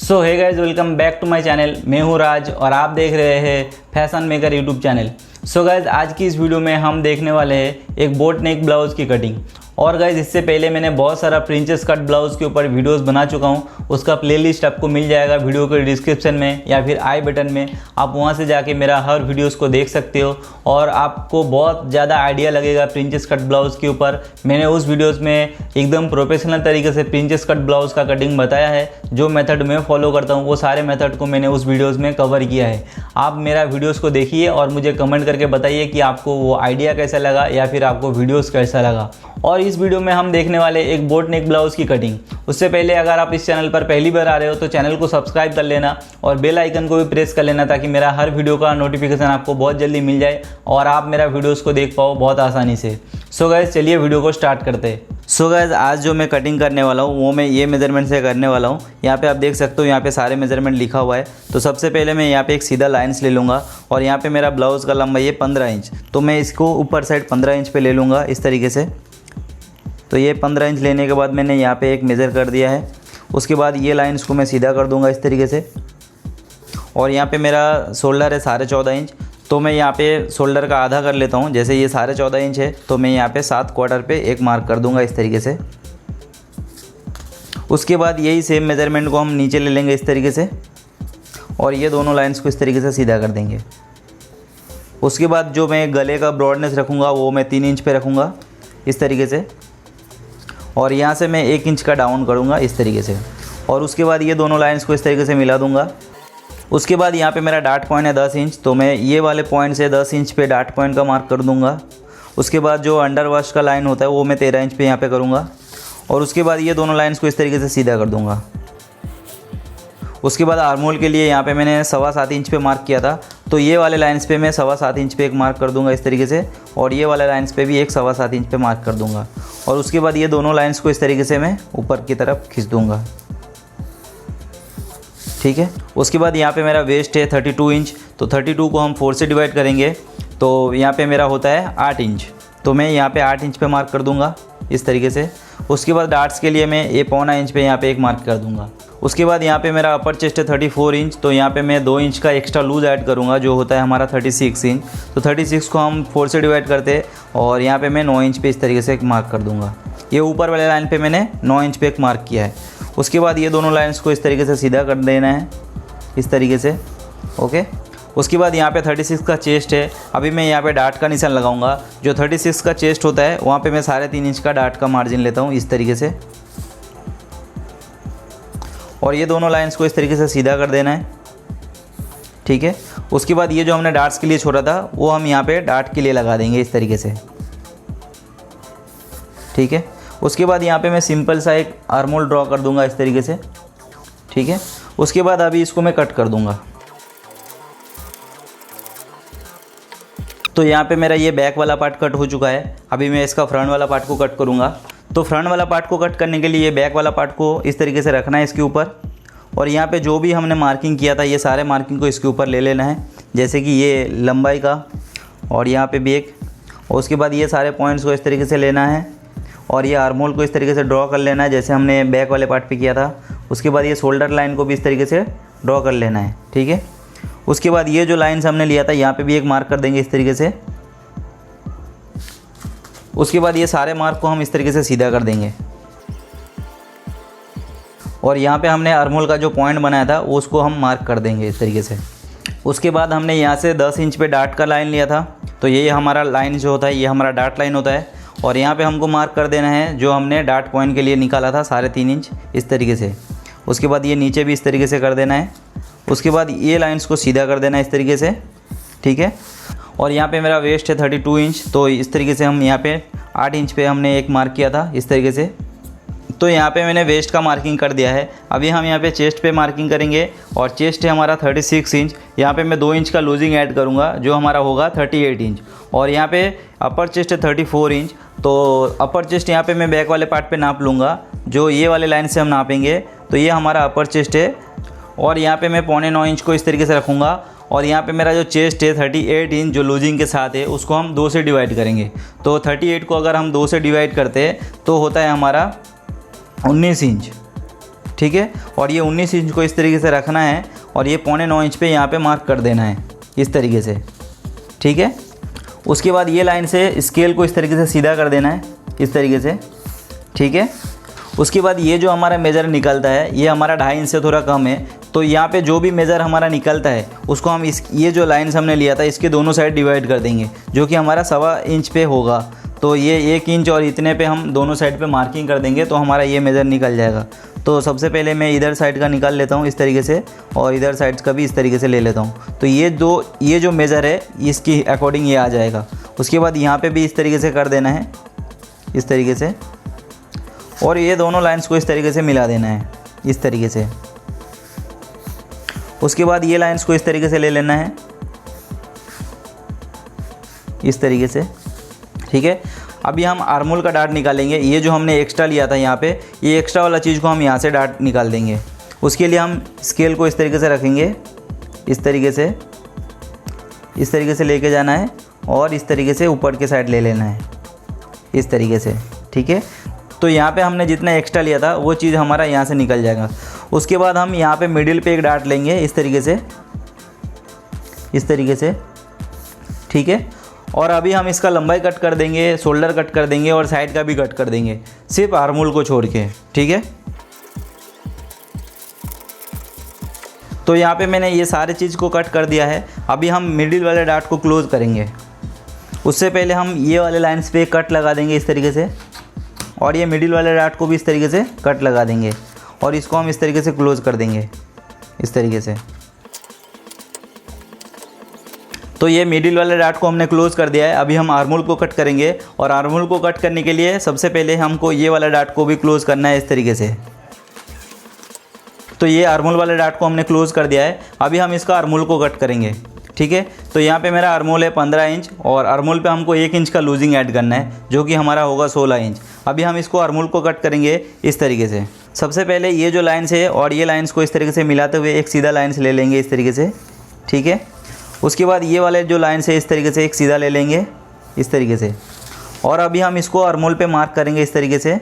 So hey guys, welcome back to my channel. मैं हूं राज और आप देख रहे हैं fashion maker YouTube channel. So guys, आज की इस वीडियो में हम देखने वाले हैं एक बोट नेक ब्लाउज़ की कटिंग। और गाइस, इससे पहले मैंने बहुत सारा प्रिंसेस कट ब्लाउज़ के ऊपर वीडियोस बना चुका हूं। उसका प्लेलिस्ट आपको मिल जाएगा वीडियो के डिस्क्रिप्शन में या फिर आई बटन में। आप वहां से जाके मेरा हर वीडियोस को देख सकते हो और आपको बहुत ज़्यादा आइडिया लगेगा प्रिंसेस कट ब्लाउज़ के ऊपर। मैंने उस वीडियोज़ में एकदम प्रोफेशनल तरीके से प्रिंसेस कट ब्लाउज़ का कटिंग बताया है। जो मेथड मैं फॉलो करता हूँ वो सारे मेथड को मैंने उस वीडियोज़ में कवर किया है। आप मेरा वीडियोज़ को देखिए और मुझे कमेंट करके बताइए कि आपको वो आइडिया कैसा लगा या फिर आपको वीडियोज़ कैसा लगा। और इस वीडियो में हम देखने वाले एक बोट नेक ब्लाउज़ की कटिंग। उससे पहले अगर आप इस चैनल पर पहली बार आ रहे हो तो चैनल को सब्सक्राइब कर लेना और बेल आइकन को भी प्रेस कर लेना ताकि मेरा हर वीडियो का नोटिफिकेशन आपको बहुत जल्दी मिल जाए और आप मेरा वीडियोस को देख पाओ बहुत आसानी से। सो गाइस, चलिए वीडियो को स्टार्ट करते हैं। सो गाइस, आज जो मैं कटिंग करने वाला हूँ वो मैं ये मेजरमेंट से करने वाला हूँ। यहाँ पे आप देख सकते हो, यहाँ पे सारे मेजरमेंट लिखा हुआ है। तो सबसे पहले मैं यहाँ पे एक सीधा लाइन्स ले लूँगा और यहाँ पे मेरा ब्लाउज़ का लंबाई है 15 इंच। तो मैं इसको ऊपर साइड 15 इंच पे ले लूँगा इस तरीके से। तो ये 15 इंच लेने के बाद मैंने यहाँ पे एक मेज़र कर दिया है। उसके बाद ये लाइन्स को मैं सीधा कर दूँगा इस तरीके से। और यहाँ पे मेरा शोल्डर है 14.5 इंच। तो मैं यहाँ पे शोल्डर का आधा कर लेता हूँ। जैसे ये 14.5 इंच है तो मैं यहाँ पे 7/4 पे एक मार्क कर दूँगा इस तरीके से। उसके बाद यही सेम मेज़रमेंट को हम नीचे ले लेंगे इस तरीके से और ये दोनों लाइन्स को इस तरीके से सीधा कर देंगे। उसके बाद जो मैं गले का ब्रॉडनेस रखूँगा वो मैं 3 इंच पे रखूँगा इस तरीके से। और यहाँ से मैं 1 इंच का डाउन करूँगा इस तरीके से। और उसके बाद ये दोनों लाइन्स को इस तरीके से मिला दूँगा। उसके बाद यहाँ पे मेरा डार्ट पॉइंट है 10 इंच। तो मैं ये वाले पॉइंट से 10 इंच पे डार्ट पॉइंट का मार्क कर दूँगा। उसके बाद जो अंडर वाश का लाइन होता है वो मैं 13 इंच पे यहाँ पे करूँगा। और उसके बाद ये दोनों लाइन्स को इस तरीके से सीधा कर दूँगा। उसके बाद आर्महोल के लिए यहाँ पे मैंने 7.25 इंच पे मार्क किया था। तो ये वाले लाइन्स पे मैं 7.25 इंच पे एक मार्क कर दूंगा इस तरीके से। और ये वाले लाइन्स पे भी एक 7.25 इंच पे मार्क कर दूंगा। और उसके बाद ये दोनों लाइन्स को इस तरीके से मैं ऊपर की तरफ खींच दूंगा। ठीक है। उसके बाद यहाँ पे मेरा वेस्ट है 32 इंच। तो 32 को हम 4 से डिवाइड करेंगे तो यहाँ पे मेरा होता है 8 इंच। तो मैं यहाँ पे 8 इंच पे मार्क कर दूंगा इस तरीके से। उसके बाद डार्ट्स के लिए मैं ये 1.25 इंच पे यहाँ पे एक मार्क कर दूंगा। उसके बाद यहाँ पे मेरा अपर चेस्ट है 34 इंच। तो यहाँ पे मैं 2 इंच का एक्स्ट्रा लूज़ ऐड करूँगा जो होता है हमारा 36 इंच। तो 36 को हम 4 से डिवाइड करते हैं और यहाँ पे मैं 9 इंच पे इस तरीके से एक मार्क कर दूँगा। ये ऊपर वाले लाइन पे मैंने 9 इंच पे एक मार्क किया है। उसके बाद ये दोनों लाइन्स को इस तरीके से सीधा कर देना है इस तरीके से। ओके। उसके बाद यहाँ पे 36 का चेस्ट है। अभी मैं यहाँ पे डार्ट का निशान लगाऊंगा। जो 36 का चेस्ट होता है वहाँ पे मैं 3.5 इंच का डार्ट का मार्जिन लेता हूँ इस तरीके से। और ये दोनों लाइन्स को इस तरीके से सीधा कर देना है। ठीक है। उसके बाद ये जो हमने डार्ट्स के लिए छोड़ा था वो हम यहाँ पे डार्ट के लिए लगा देंगे इस तरीके से। ठीक है। उसके बाद यहाँ पे मैं सिंपल सा एक आर्महोल ड्रॉ कर दूंगा इस तरीके से। ठीक है। उसके बाद अभी इसको मैं कट कर दूंगा। तो यहाँ पे मेरा ये बैक वाला पार्ट कट हो चुका है। अभी मैं इसका फ्रंट वाला पार्ट को कट करूँगा। तो फ्रंट वाला पार्ट को कट करने के लिए ये बैक वाला पार्ट को इस तरीके से रखना है इसके ऊपर। और यहाँ पे जो भी हमने मार्किंग किया था ये सारे मार्किंग को इसके ऊपर ले लेना है। जैसे कि ये लंबाई का और यहाँ पे भी एक। और उसके बाद ये सारे पॉइंट्स को इस तरीके से लेना है और ये आर्महोल को इस तरीके से ड्रॉ कर लेना है जैसे हमने बैक वाले पार्ट पे किया था। उसके बाद ये शोल्डर लाइन को भी इस तरीके से ड्रॉ कर लेना है। ठीक है। उसके बाद ये जो लाइन्स हमने लिया था यहाँ पे भी एक मार्क कर देंगे इस तरीके से। उसके बाद ये सारे मार्क को हम इस तरीके से सीधा कर देंगे। और यहाँ पे हमने आर्महोल का जो पॉइंट बनाया था उसको हम मार्क कर देंगे इस तरीके से। उसके बाद हमने यहाँ से 10 इंच पे डार्ट का लाइन लिया था। तो ये हमारा लाइन जो होता है ये हमारा डार्ट लाइन होता है। और यहाँ पे हमको मार्क कर देना है जो हमने डार्ट पॉइंट के लिए निकाला था 3.5 इंच इस तरीके से। उसके बाद ये नीचे भी इस तरीके से कर देना है। उसके बाद ये लाइन्स को सीधा कर देना है इस तरीके से। ठीक है। और यहाँ पे मेरा वेस्ट है 32 इंच। तो इस तरीके से हम यहाँ पे 8 इंच पे हमने एक मार्क किया था इस तरीके से। तो यहाँ पे मैंने वेस्ट का मार्किंग कर दिया है। अभी हम यहाँ पे चेस्ट पे मार्किंग करेंगे और चेस्ट है हमारा 36 इंच। यहाँ पे मैं 2 इंच का लूजिंग ऐड करूँगा जो हमारा होगा 38 इंच। और यहाँ पे अपर चेस्ट है 34 इंच। तो अपर चेस्ट यहाँ पे मैं बैक वाले पार्ट पे नाप लूँगा जो ये वाले लाइन से हम नापेंगे। तो ये हमारा अपर चेस्ट है। और यहाँ पे मैं 9.25 इंच को इस तरीके से रखूँगा। और यहाँ पे मेरा जो चेस्ट है 38 इंच जो लूजिंग के साथ है उसको हम 2 से डिवाइड करेंगे। तो 38 को अगर हम 2 से डिवाइड करते हैं तो होता है हमारा 19 इंच। ठीक है। और ये 19 इंच को इस तरीके से रखना है और ये 8.25 इंच पे यहाँ पे मार्क कर देना है इस तरीके से, ठीक है। उसके बाद ये लाइन से स्केल को इस तरीके से सीधा कर देना है इस तरीके से, ठीक है। उसके बाद ये जो हमारा मेज़र निकलता है ये हमारा 2.5 इंच से थोड़ा कम है, तो यहाँ पे जो भी मेज़र हमारा निकलता है उसको हम ये जो लाइन्स हमने लिया था इसके दोनों साइड डिवाइड कर देंगे, जो कि हमारा 1.25 इंच पे होगा। तो ये 1 इंच और इतने पे हम दोनों साइड पे मार्किंग कर देंगे तो हमारा ये मेज़र निकल जाएगा। तो सबसे पहले मैं इधर साइड का निकाल लेता हूँ इस तरीके से और इधर साइड का भी इस तरीके से ले लेता हूँ। तो ये जो मेज़र है इसकी अकॉर्डिंग ये आ जाएगा। उसके बाद यहाँ पे भी इस तरीके से कर देना है इस तरीके से, और ये दोनों लाइंस को इस तरीके से मिला देना है इस तरीके से। उसके बाद ये लाइंस को इस तरीके से ले लेना है इस तरीके से, ठीक है। अभी हम आर्महोल का डार्ट निकालेंगे। ये जो हमने एक्स्ट्रा लिया था यहाँ पे, ये एक्स्ट्रा वाला चीज़ को हम यहाँ से डार्ट निकाल देंगे। उसके लिए हम स्केल को इस तरीके से रखेंगे इस तरीके से लेके जाना है और इस तरीके से ऊपर के साइड ले लेना है इस तरीके से, ठीक है। तो यहाँ पे हमने जितना एक्स्ट्रा लिया था वो चीज़ हमारा यहाँ से निकल जाएगा। उसके बाद हम यहाँ पे मिडिल पे एक डार्ट लेंगे इस तरीके से, ठीक है। और अभी हम इसका लंबाई कट कर देंगे, शोल्डर कट कर देंगे और साइड का भी कट कर देंगे, सिर्फ आर्महोल को छोड़ के, ठीक है। तो यहाँ पे मैंने ये सारे चीज़ को कट कर दिया है। अभी हम मिडिल वाले डार्ट को क्लोज़ करेंगे। उससे पहले हम ये वाले लाइन्स पे कट लगा देंगे इस तरीके से, और ये मिडिल वाले डार्ट को भी इस तरीके से कट लगा देंगे और इसको हम इस तरीके से क्लोज़ कर देंगे इस तरीके से। तो ये मिडिल वाले डार्ट को हमने क्लोज़ कर दिया है। अभी हम आर्महोल को कट करेंगे और आर्महोल को कट करने के लिए सबसे पहले हमको ये वाला डार्ट को भी क्लोज़ करना है इस तरीके से। तो ये आर्महोल वाले डार्ट को हमने क्लोज़ कर दिया है। अभी हम इसका आर्महोल को कट करेंगे, ठीक है। तो यहाँ पे मेरा आर्महोल है 15 इंच और आर्महोल पे हमको 1 इंच का लूजिंग ऐड करना है, जो कि हमारा होगा 16 इंच। अभी हम इसको आर्महोल को कट करेंगे इस तरीके से। सबसे पहले ये जो लाइन्स है और ये लाइन्स को इस तरीके से मिलाते हुए एक सीधा लाइन्स ले लेंगे इस तरीके से, ठीक है। उसके बाद ये वाले जो लाइन्स है इस तरीके से एक सीधा ले लेंगे इस तरीके से, और अभी हम इसको आर्महोल पे मार्क करेंगे इस तरीके से।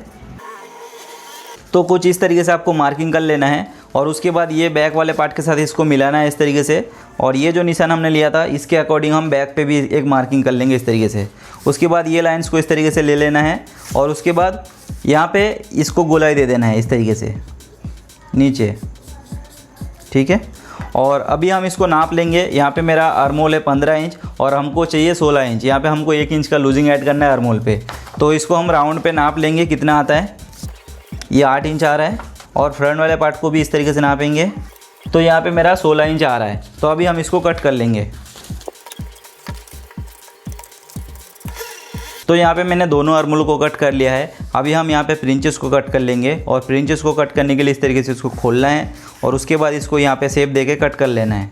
तो कुछ इस तरीके से आपको मार्किंग कर लेना है और उसके बाद ये बैक वाले पार्ट के साथ इसको मिलाना है इस तरीके से, और ये जो निशान हमने लिया था इसके अकॉर्डिंग हम बैक पे भी एक मार्किंग कर लेंगे इस तरीके से। उसके बाद ये लाइन्स को इस तरीके से ले लेना है और उसके बाद यहाँ पे इसको गोलाई दे देना है इस तरीके से नीचे, ठीक है। और अभी हम इसको नाप लेंगे। यहाँ पे मेरा आर्महोल है 15 इंच और हमको चाहिए 16 इंच। यहाँ पे हमको 1 इंच का लूजिंग ऐड करना है आर्महोल पे। तो इसको हम राउंड पे नाप लेंगे कितना आता है। ये 8 इंच आ रहा है और फ्रंट वाले पार्ट को भी इस तरीके से नापेंगे। तो यहाँ पे मेरा 16 इंच आ रहा है। तो अभी हम इसको कट कर लेंगे। तो यहाँ पे मैंने दोनों आर्महोल को कट कर लिया है। अभी हम यहाँ पे फ्रिंचेस को कट कर लेंगे और फ्रिंचेस को कट करने के लिए इस तरीके से इसको खोलना है और उसके बाद इसको यहाँ पे शेप देके कट कर लेना है।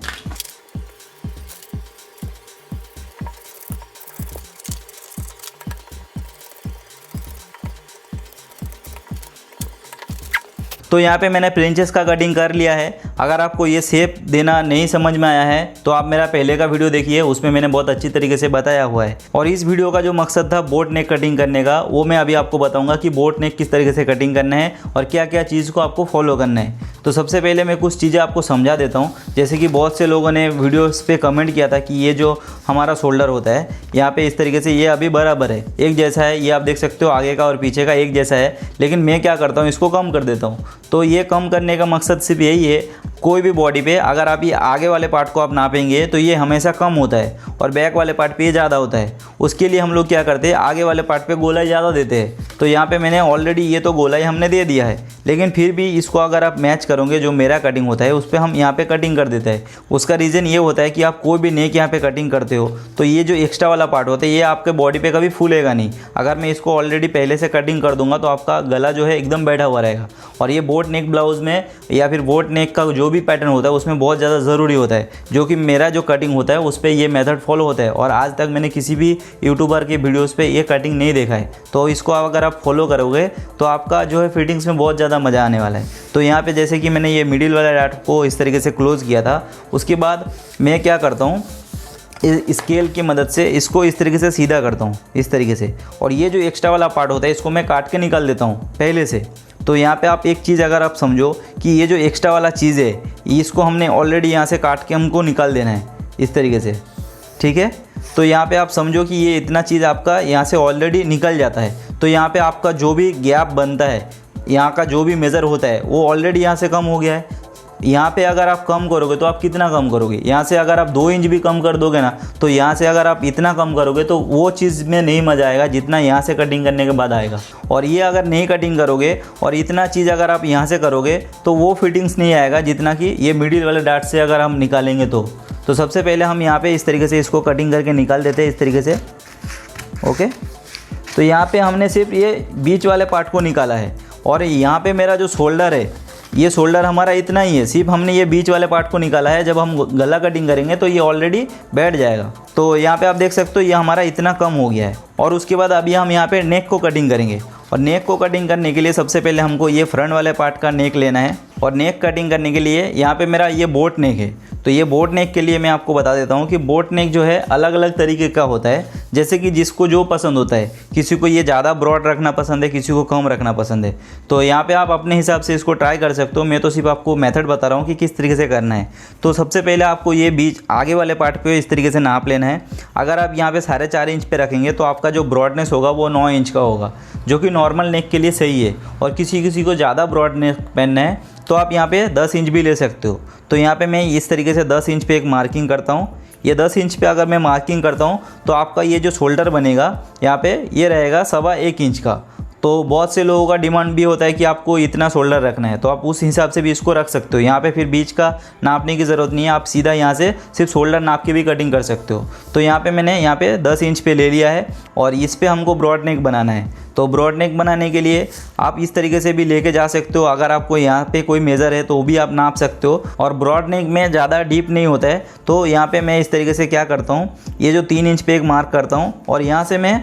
तो यहाँ पे मैंने फ्रिंचेस का कटिंग कर लिया है। अगर आपको ये शेप देना नहीं समझ में आया है तो आप मेरा पहले का वीडियो देखिए, उसमें मैंने बहुत अच्छी तरीके से बताया हुआ है। और इस वीडियो का जो मकसद था बोट नेक कटिंग करने का, वो मैं अभी आपको बताऊंगा कि बोट नेक किस तरीके से कटिंग करना है और क्या क्या चीज़ को आपको फॉलो करना है। तो सबसे पहले मैं कुछ चीज़ें आपको समझा देता हूँ। जैसे कि बहुत से लोगों ने वीडियोस पे कमेंट किया था कि ये जो हमारा शोल्डर होता है यहाँ पे इस तरीके से ये अभी बराबर है, एक जैसा है। ये आप देख सकते हो आगे का और पीछे का एक जैसा है, लेकिन मैं क्या करता हूँ इसको कम कर देता हूँ। तो ये कम करने का मकसद सिर्फ यही है, कोई भी बॉडी पे अगर आप ये आगे वाले पार्ट को आप नापेंगे तो ये हमेशा कम होता है और बैक वाले पार्ट पे ये ज़्यादा होता है। उसके लिए हम लोग क्या करते हैं, आगे वाले पार्ट पे गोलाई ज़्यादा देते हैं। तो यहाँ पे मैंने ऑलरेडी ये तो गोलाई हमने दे दिया है, लेकिन फिर भी इसको अगर आप मैच करोगे जो मेरा कटिंग होता है उस पर हम यहाँ पे कटिंग कर देते हैं। उसका रीज़न ये होता है कि आप कोई भी नेक यहाँ पे कटिंग करते हो तो ये जो एक्स्ट्रा वाला पार्ट होता है ये आपके बॉडी पे कभी फूलेगा नहीं। अगर मैं इसको ऑलरेडी पहले से कटिंग कर दूंगा तो आपका गला जो है एकदम बैठा हुआ रहेगा। और ये बोट नेक ब्लाउज़ में या फिर बोट नेक का जो भी पैटर्न होता है उसमें बहुत ज़्यादा ज़रूरी होता है, जो कि मेरा जो कटिंग होता है उस पर ये मेथड फॉलो होता है। और आज तक मैंने किसी भी यूट्यूबर के वीडियोज़ पे ये कटिंग नहीं देखा है। तो इसको अगर आप फॉलो करोगे तो आपका जो है फिटिंग्स में बहुत ज़्यादा मज़ा आने वाला है। तो यहाँ पे जैसे कि मैंने ये मिडिल वाला डार्ट को इस तरीके से क्लोज़ किया था, उसके बाद मैं क्या करता हूँ, स्केल की मदद से इसको इस तरीके से सीधा करता हूँ इस तरीके से। और ये जो एक्स्ट्रा वाला पार्ट होता है इसको मैं काट के निकाल देता हूँ पहले से। तो यहाँ पे आप एक चीज़ अगर आप समझो कि ये जो एक्स्ट्रा वाला चीज़ है इसको हमने ऑलरेडी यहाँ से काट के हमको निकाल देना है इस तरीके से, ठीक है। तो यहाँ पे आप समझो कि ये इतना चीज़ आपका यहाँ से ऑलरेडी निकल जाता है। तो यहाँ पे आपका जो भी गैप बनता है, यहाँ का जो भी मेज़र होता है वो ऑलरेडी यहाँ से कम हो गया है। यहाँ पे अगर आप कम करोगे तो आप कितना कम करोगे, यहाँ से अगर आप 2 इंच भी कम कर दोगे ना, तो यहाँ से अगर आप इतना कम करोगे तो वो चीज़ में नहीं मज़ा आएगा जितना यहाँ से कटिंग करने के बाद आएगा। और ये अगर नहीं कटिंग करोगे और इतना चीज़ अगर आप यहाँ से करोगे तो वो फिटिंग्स नहीं आएगा जितना कि ये मिडिल वाले डार्ट से अगर हम निकालेंगे तो सबसे पहले हम यहाँ पे इस तरीके से इसको कटिंग करके निकाल देते हैं इस तरीके से, ओके। तो यहाँ पे हमने सिर्फ ये बीच वाले पार्ट को निकाला है और यहाँ पे मेरा जो शोल्डर है ये शोल्डर हमारा इतना ही है, सिर्फ हमने ये बीच वाले पार्ट को निकाला है। जब हम गला कटिंग करेंगे तो ये ऑलरेडी बैठ जाएगा। तो यहाँ पे आप देख सकते हो ये हमारा इतना कम हो गया है। और उसके बाद अभी हम यहाँ पे नेक को कटिंग करेंगे और नेक को कटिंग करने के लिए सबसे पहले हमको ये फ्रंट वाले पार्ट का नेक लेना है। और नेक कटिंग करने के लिए यहाँ पे मेरा ये बोट नेक है। तो ये बोट नेक के लिए मैं आपको बता देता हूँ कि बोट नेक जो है अलग अलग तरीके का होता है, जैसे कि जिसको जो पसंद होता है। किसी को ये ज़्यादा ब्रॉड रखना पसंद है, किसी को कम रखना पसंद है। तो यहाँ पे आप अपने हिसाब से इसको ट्राई कर सकते हो। मैं तो सिर्फ आपको मेथड बता रहा हूँ कि किस तरीके से करना है। तो सबसे पहले आपको ये बीच आगे वाले पार्ट पे इस तरीके से नाप लेना है। अगर आप यहाँ पे 4.5 इंच पे रखेंगे तो आपका जो ब्रॉडनेस होगा वो 9 इंच का होगा, जो कि नॉर्मल नेक के लिए सही है। और किसी को ज़्यादा ब्रॉड नेक पहनना है तो आप यहाँ पे 10 इंच भी ले सकते हो। तो यहाँ पे मैं इस तरीके से 10 इंच पे एक मार्किंग करता हूँ। ये 10 इंच पे अगर मैं मार्किंग करता हूँ तो आपका ये जो शोल्डर बनेगा यहाँ पे ये रहेगा 1.25 इंच का। तो बहुत से लोगों का डिमांड भी होता है कि आपको इतना शोल्डर रखना है, तो आप उस हिसाब से भी इसको रख सकते हो। यहाँ पे फिर बीच का नापने की ज़रूरत नहीं है, आप सीधा यहाँ से सिर्फ शोल्डर नाप के भी कटिंग कर सकते हो। तो यहाँ पे मैंने यहाँ पे 10 इंच पे ले लिया है और इस पे हमको ब्रॉड नेक बनाना है। तो ब्रॉड नेक बनाने के लिए आप इस तरीके से भी लेके जा सकते हो। अगर आपको यहाँ पे कोई मेज़र है तो वो भी आप नाप सकते हो। और ब्रॉड नेक में ज़्यादा डीप नहीं होता है, तो यहाँ पे मैं इस तरीके से क्या करता हूँ, ये जो 3 इंच पे एक मार्क करता हूँ और यहाँ से मैं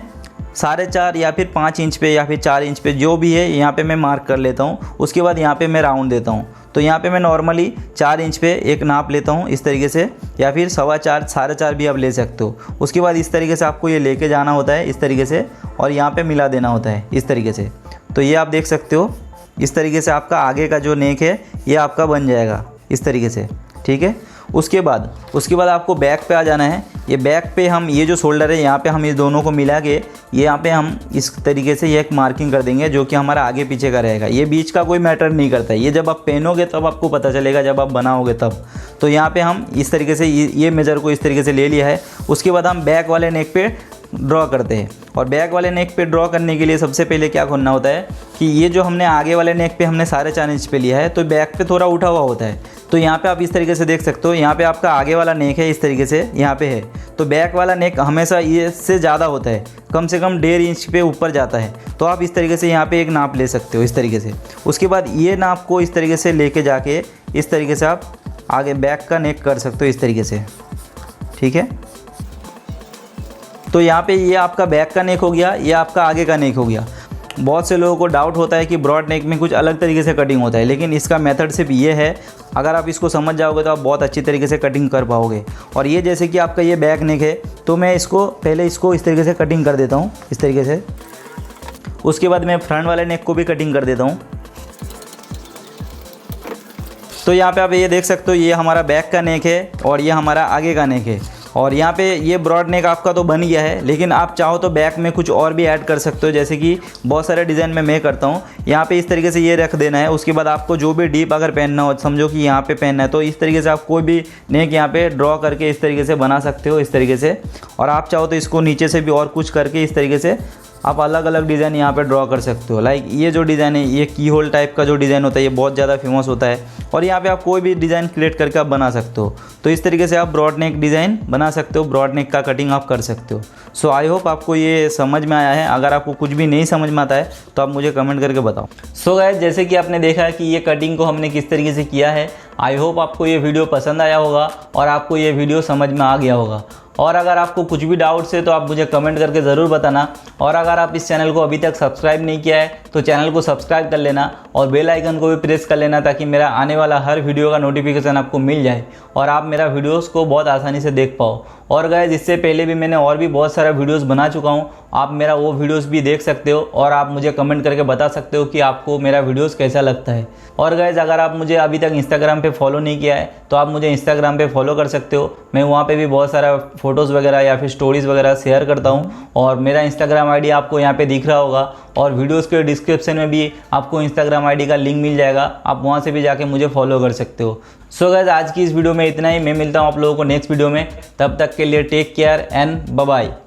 4.5 या फिर 5 इंच पे या फिर 4 इंच पे जो भी है यहाँ पे मैं मार्क कर लेता हूँ। उसके बाद यहाँ पे मैं राउंड देता हूँ। तो यहाँ पे मैं नॉर्मली 4 इंच पे एक नाप लेता हूँ इस तरीके से, या फिर 4.25 4.5 भी आप ले सकते हो। उसके बाद इस तरीके से आपको ये लेके जाना होता है इस तरीके से और यहाँ पे मिला देना होता है इस तरीके से। तो ये आप देख सकते हो इस तरीके से आपका आगे का जो नेक है ये आपका बन जाएगा इस तरीके से, ठीक है। उसके बाद आपको बैक पे आ जाना है। ये बैक पे हम ये जो शोल्डर है यहाँ पे हम इस दोनों को मिला के ये यहाँ पे हम इस तरीके से ये एक मार्किंग कर देंगे जो कि हमारा आगे पीछे का रहेगा। ये बीच का कोई मैटर नहीं करता है, ये जब आप पहनोगे तब आपको पता चलेगा, जब आप बनाओगे तब। तो यहाँ पे हम इस तरीके से ये मेजर को इस तरीके से ले लिया है। उसके बाद हम बैक वाले नेक पे ड्रॉ करते हैं। और बैक वाले नेक पे ड्रॉ करने के लिए सबसे पहले क्या करना होता है कि ये जो हमने आगे वाले नेक पे हमने 4.5 इंच पे लिया है, तो बैक पे थोड़ा उठा हुआ होता है। तो यहाँ पे आप इस तरीके से देख सकते हो, यहाँ पे आपका आगे वाला नेक है इस तरीके से यहाँ पे है, तो बैक वाला नेक हमेशा ये से ज़्यादा होता है, कम से कम 1.5 इंच पे ऊपर जाता है। तो आप इस तरीके से यहाँ पे एक नाप ले सकते हो इस तरीके से। उसके बाद ये नाप को इस तरीके से लेके जाके इस तरीके से आप आगे बैक का नेक कर सकते हो इस तरीके से, ठीक है। तो यहाँ पे ये आपका बैक का नेक हो गया, ये आपका आगे का नेक हो गया। बहुत से लोगों को डाउट होता है कि ब्रॉड नेक में कुछ अलग तरीके से कटिंग होता है, लेकिन इसका मेथड सिर्फ ये है। अगर आप इसको समझ जाओगे तो आप बहुत अच्छी तरीके से कटिंग कर पाओगे। और ये जैसे कि आपका ये बैक नेक है, तो मैं इसको पहले इसको इस तरीके से कटिंग कर देता हूँ इस तरीके से। उसके बाद मैं फ्रंट वाले नेक को भी कटिंग कर देता हूँ। तो यहाँ पे आप ये देख सकते हो, ये हमारा बैक का नेक है और ये हमारा आगे का नेक है। और यहाँ पे ये ब्रॉड नेक आपका तो बन गया है, लेकिन आप चाहो तो बैक में कुछ और भी ऐड कर सकते हो, जैसे कि बहुत सारे डिज़ाइन में मैं करता हूँ। यहाँ पे इस तरीके से ये रख देना है। उसके बाद आपको जो भी डीप अगर पहनना हो, समझो कि यहाँ पे पहनना है, तो इस तरीके से आप कोई भी नेक यहाँ पे ड्रॉ करके इस तरीके से बना सकते हो इस तरीके से। और आप चाहो तो इसको नीचे से भी और कुछ करके इस तरीके से आप अलग अलग डिज़ाइन यहाँ पे ड्रॉ कर सकते हो। लाइक ये जो डिज़ाइन है, ये की होल टाइप का जो डिज़ाइन होता है, ये बहुत ज़्यादा फेमस होता है। और यहाँ पे आप कोई भी डिज़ाइन क्रिएट करके आप बना सकते हो। तो इस तरीके से आप ब्रॉड नेक डिज़ाइन बना सकते हो, ब्रॉड नेक का कटिंग आप कर सकते हो। सो आई होप आपको ये समझ में आया है। अगर आपको कुछ भी नहीं समझ में आता है तो आप मुझे कमेंट करके बताओ। सो गाइस, जैसे कि आपने देखा कि ये कटिंग को हमने किस तरीके से किया है, आई होप आपको ये वीडियो पसंद आया होगा और आपको ये वीडियो समझ में आ गया होगा। और अगर आपको कुछ भी डाउट्स है तो आप मुझे कमेंट करके ज़रूर बताना। और अगर आप इस चैनल को अभी तक सब्सक्राइब नहीं किया है तो चैनल को सब्सक्राइब कर लेना और बेल आइकन को भी प्रेस कर लेना, ताकि मेरा आने वाला हर वीडियो का नोटिफिकेशन आपको मिल जाए और आप मेरा वीडियोस को बहुत आसानी से देख पाओ। और गाइस इससे पहले भी मैंने और भी बहुत सारा वीडियोस बना चुका हूँ, आप मेरा वो वीडियोस भी देख सकते हो और आप मुझे कमेंट करके बता सकते हो कि आपको मेरा वीडियोस कैसा लगता है। और गाइस अगर आप मुझे अभी तक इंस्टाग्राम पे फॉलो नहीं किया है तो आप मुझे इंस्टाग्राम पे फॉलो कर सकते हो। मैं वहाँ पे भी बहुत सारा फोटोज़ वगैरह या फिर स्टोरीज़ वगैरह शेयर करता हूँ और मेरा इंस्टाग्राम आईडी आपको यहाँ पे दिख रहा होगा और वीडियोस के डिस्क्रिप्शन में भी आपको इंस्टाग्राम आईडी का लिंक मिल जाएगा, आप वहाँ से भी जाके मुझे फॉलो कर सकते हो। सो गाइस आज की इस वीडियो में इतना ही। मैं मिलता हूँ आप लोगों को नेक्स्ट वीडियो में, तब तक के लिए take care and bye bye.